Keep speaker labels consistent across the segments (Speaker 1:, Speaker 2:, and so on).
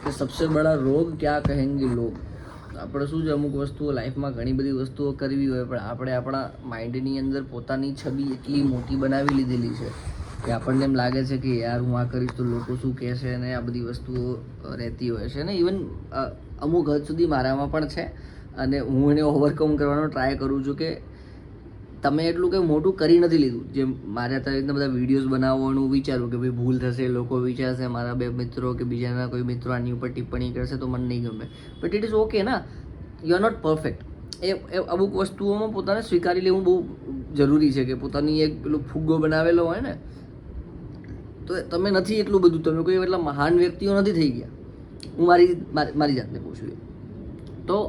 Speaker 1: कि सबसे बड़ा रोग क्या कहेंगे लोग. આપણે શું છે, અમુક વસ્તુઓ લાઈફમાં ઘણી બધી વસ્તુઓ કરવી હોય, પણ આપણે આપણા માઇન્ડની અંદર પોતાની છબી એટલી મોટી બનાવી લીધેલી છે કે આપણને એમ લાગે છે કે યાર હું આ કરીશ તો લોકો શું કહેશે, અને આ બધી વસ્તુઓ રહેતી હોય છે. ને ઇવન અમુક હદ સુધી મારામાં પણ છે, અને હું એને ઓવરકમ કરવાનો ટ્રાય કરું છું. કે તમે એટલું કંઈ મોટું કરી નથી લીધું. જે મારે અત્યારે રીતના બધા વિડીયોઝ બનાવવાનું વિચારું કે ભાઈ ભૂલ થશે, લોકો વિચારશે, મારા બે મિત્રો કે બીજાના કોઈ મિત્રો આની ઉપર ટિપ્પણી કરશે તો મને નહીં ગમે. બટ ઇટ ઇઝ ઓકે ના, યુ આર નોટ પરફેક્ટ. એ અમુક વસ્તુઓમાં પોતાને સ્વીકારી લેવું બહુ જરૂરી છે. કે પોતાની એક પેલો ફુગ્ગો બનાવેલો હોય ને, તો તમે નથી એટલું બધું, તમે કોઈ એટલા મહાન વ્યક્તિઓ નથી થઈ ગયા. હું મારી જાતને પૂછું તો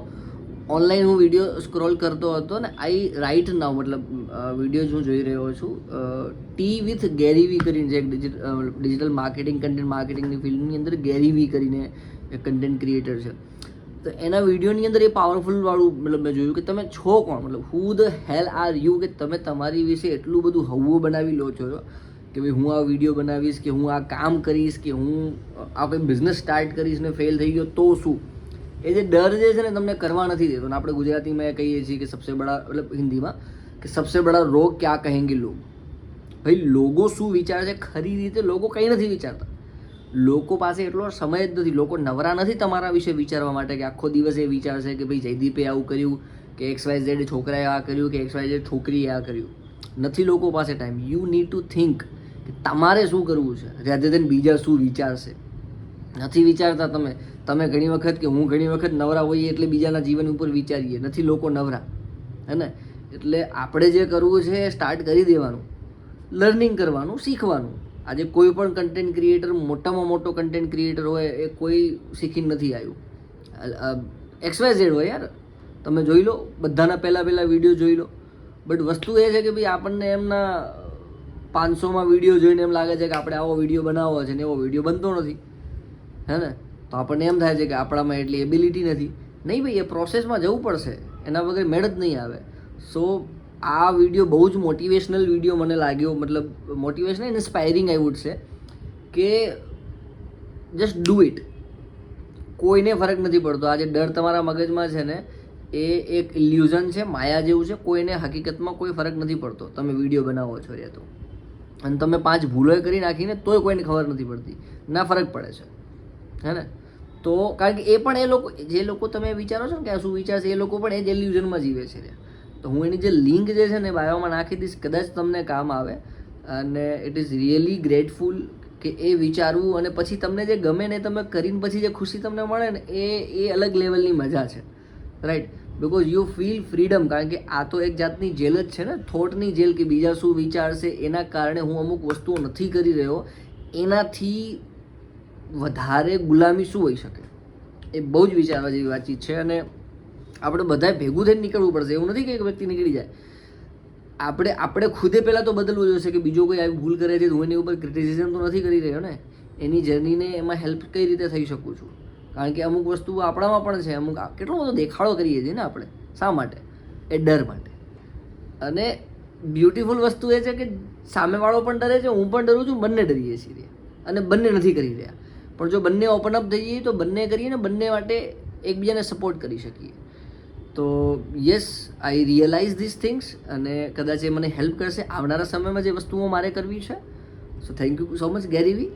Speaker 1: ઓનલાઈન હું વિડીયો સ્ક્રોલ કરતો હતો ને આઈ રાઇટ નાઉ, મતલબ વિડીયો હું જોઈ રહ્યો છું. ટી વિથ ગેરી વી કરીને જે ડિજિટલ માર્કેટિંગ, કન્ટેન્ટ માર્કેટિંગની ફિલ્ડની અંદર ગેરી વી કરીને એક કન્ટેન્ટ ક્રિએટર છે. તો એના વિડીયોની અંદર એ પાવરફુલ વાળું મતલબ મેં જોયું કે તમે છો કોણ, મતલબ હુ ધ હેલ આર યુ, કે તમે તમારી વિશે એટલું બધું હવવું બનાવી લો છો કે ભાઈ હું આ વિડીયો બનાવીશ, કે હું આ કામ કરીશ, કે હું આ કોઈ બિઝનેસ સ્ટાર્ટ કરીશ ને ફેલ થઈ ગયો તો શું. એ જે ડર જે છે ને તમને કરવા નથી દેતો. ને આપણે ગુજરાતીમાં કહીએ છીએ કે સબસે બડા, મતલબ હિન્દીમાં કે સબસે બડા રોગ ક્યાં કહેંગે લોગ. ભાઈ લોકો શું વિચારે છે, ખરી રીતે લોકો કંઈ નથી વિચારતા. લોકો પાસે એટલો સમય જ નથી, લોકો નવરા નથી તમારા વિશે વિચારવા માટે કે આખો દિવસ એ વિચારશે કે ભાઈ જયદીપે આવું કર્યું, કે XYZ છોકરાએ આ કર્યું, કે XYZ છોકરીએ આ કર્યું. નથી લોકો પાસે time. You need to think કે તમારે શું કરવું છે, રેધર દેન બીજા શું વિચારશે. નથી વિચારતા તમે ઘણી વખત, કે હું ઘણી વખત નવરા હોઈએ એટલે બીજાના જીવન ઉપર વિચારીએ. નથી લોકો નવરા, હે ને. એટલે આપણે જે કરવું છે એ સ્ટાર્ટ કરી દેવાનું, લર્નિંગ કરવાનું, શીખવાનું. આજે કોઈ પણ કન્ટેન્ટ ક્રિએટર, મોટામાં મોટો કન્ટેન્ટ ક્રિએટર હોય, એ કોઈ શીખીને નથી આવ્યું. XYZ હોય યાર, તમે જોઈ લો, બધાના પહેલાં વિડીયો જોઈ લો. બટ વસ્તુ એ છે કે ભાઈ આપણને એમના 500માં વિડીયો જોઈને એમ લાગે છે કે આપણે આવો વિડીયો બનાવવો છે, ને એવો વિડીયો બનતો નથી, હે ને. તો આપણને એમ થાય છે કે આપણામાં એટલી એબિલિટી નથી. નહીં ભાઈ, એ પ્રોસેસમાં જવું પડશે, એના વગર મેળ જ નહીં આવે. સો આ વિડીયો બહુ જ મોટિવેશનલ વિડીયો મને લાગ્યો, મતલબ મોટિવેશનલ ઇન્સ્પાયરિંગ આઈ વુડ છે કે જસ્ટ ડૂ ઇટ. કોઈને ફરક નથી પડતો. આ જે ડર તમારા મગજમાં છે ને, એ એક ઇલ્યુઝન છે, માયા જેવું છે. કોઈને હકીકતમાં કોઈ ફરક નથી પડતો. તમે વિડીયો બનાવો છો એ તો, અને તમે 5 ભૂલો કરી નાખીને તોય કોઈને ખબર નથી પડતી, ના ફરક પડે છે, હે ને. તો કારણ કે એ પણ એ લોકો, જે લોકો તમે વિચારો છો ને કે આ શું વિચારશે, એ લોકો પણ એ જ ઇલ્યુઝનમાં જીવે છે. તો હું એની જે લિંક જે છે ને બાયોમાં નાખી દઈશ, કદાચ તમને કામ આવે. અને ઇટ ઇઝ રિયલી ગ્રેટફુલ કે એ વિચારવું, અને પછી તમને જે ગમે ને તમે કરીને પછી જે ખુશી તમને મળે ને, એ અલગ લેવલની મજા છે, right. Because you feel freedom. કારણ કે આ તો એક જાતની જેલ જ છે ને, થોટની જેલ, કે બીજા શું વિચારશે એના કારણે હું અમુક વસ્તુઓ નથી કરી રહ્યો. એનાથી વધારે ગુલામી શું હોઈ શકે. એ બહુ જ વિચારવા જેવી વાતચીત છે. અને આપણે બધાએ ભેગું થઈને નીકળવું પડશે. એવું નથી કે એક વ્યક્તિ નીકળી જાય. આપણે ખુદે પહેલાં તો બદલવું જોઈશે કે બીજો કોઈ આવી ભૂલ કરે છે તો હું એની ઉપર ક્રિટિસિઝમ તો નથી કરી રહ્યો ને. એની જર્નીને એમાં હેલ્પ કઈ રીતે થઈ શકું છું. કારણ કે અમુક વસ્તુઓ આપણામાં પણ છે. અમુક કેટલો બધો દેખાડો કરીએ છીએ ને આપણે. શા માટે? એ ડર માટે. અને બ્યુટીફુલ વસ્તુ એ છે કે સામેવાળો પણ ડરે છે, હું પણ ડરું છું, બંને ડરીએ છીએ અને બંને નથી કરી રહ્યા. પણ જો બંને ઓપન અપ થઈ જઈએ તો બંને કરીએ ને, બંને માટે એકબીજાને સપોર્ટ કરી શકીએ. તો yes, I realise this things, અને કદાચ એ મને હેલ્પ કરશે આવનારા સમયમાં જે વસ્તુઓ મારે કરવી છે. So thank you so much Gary V.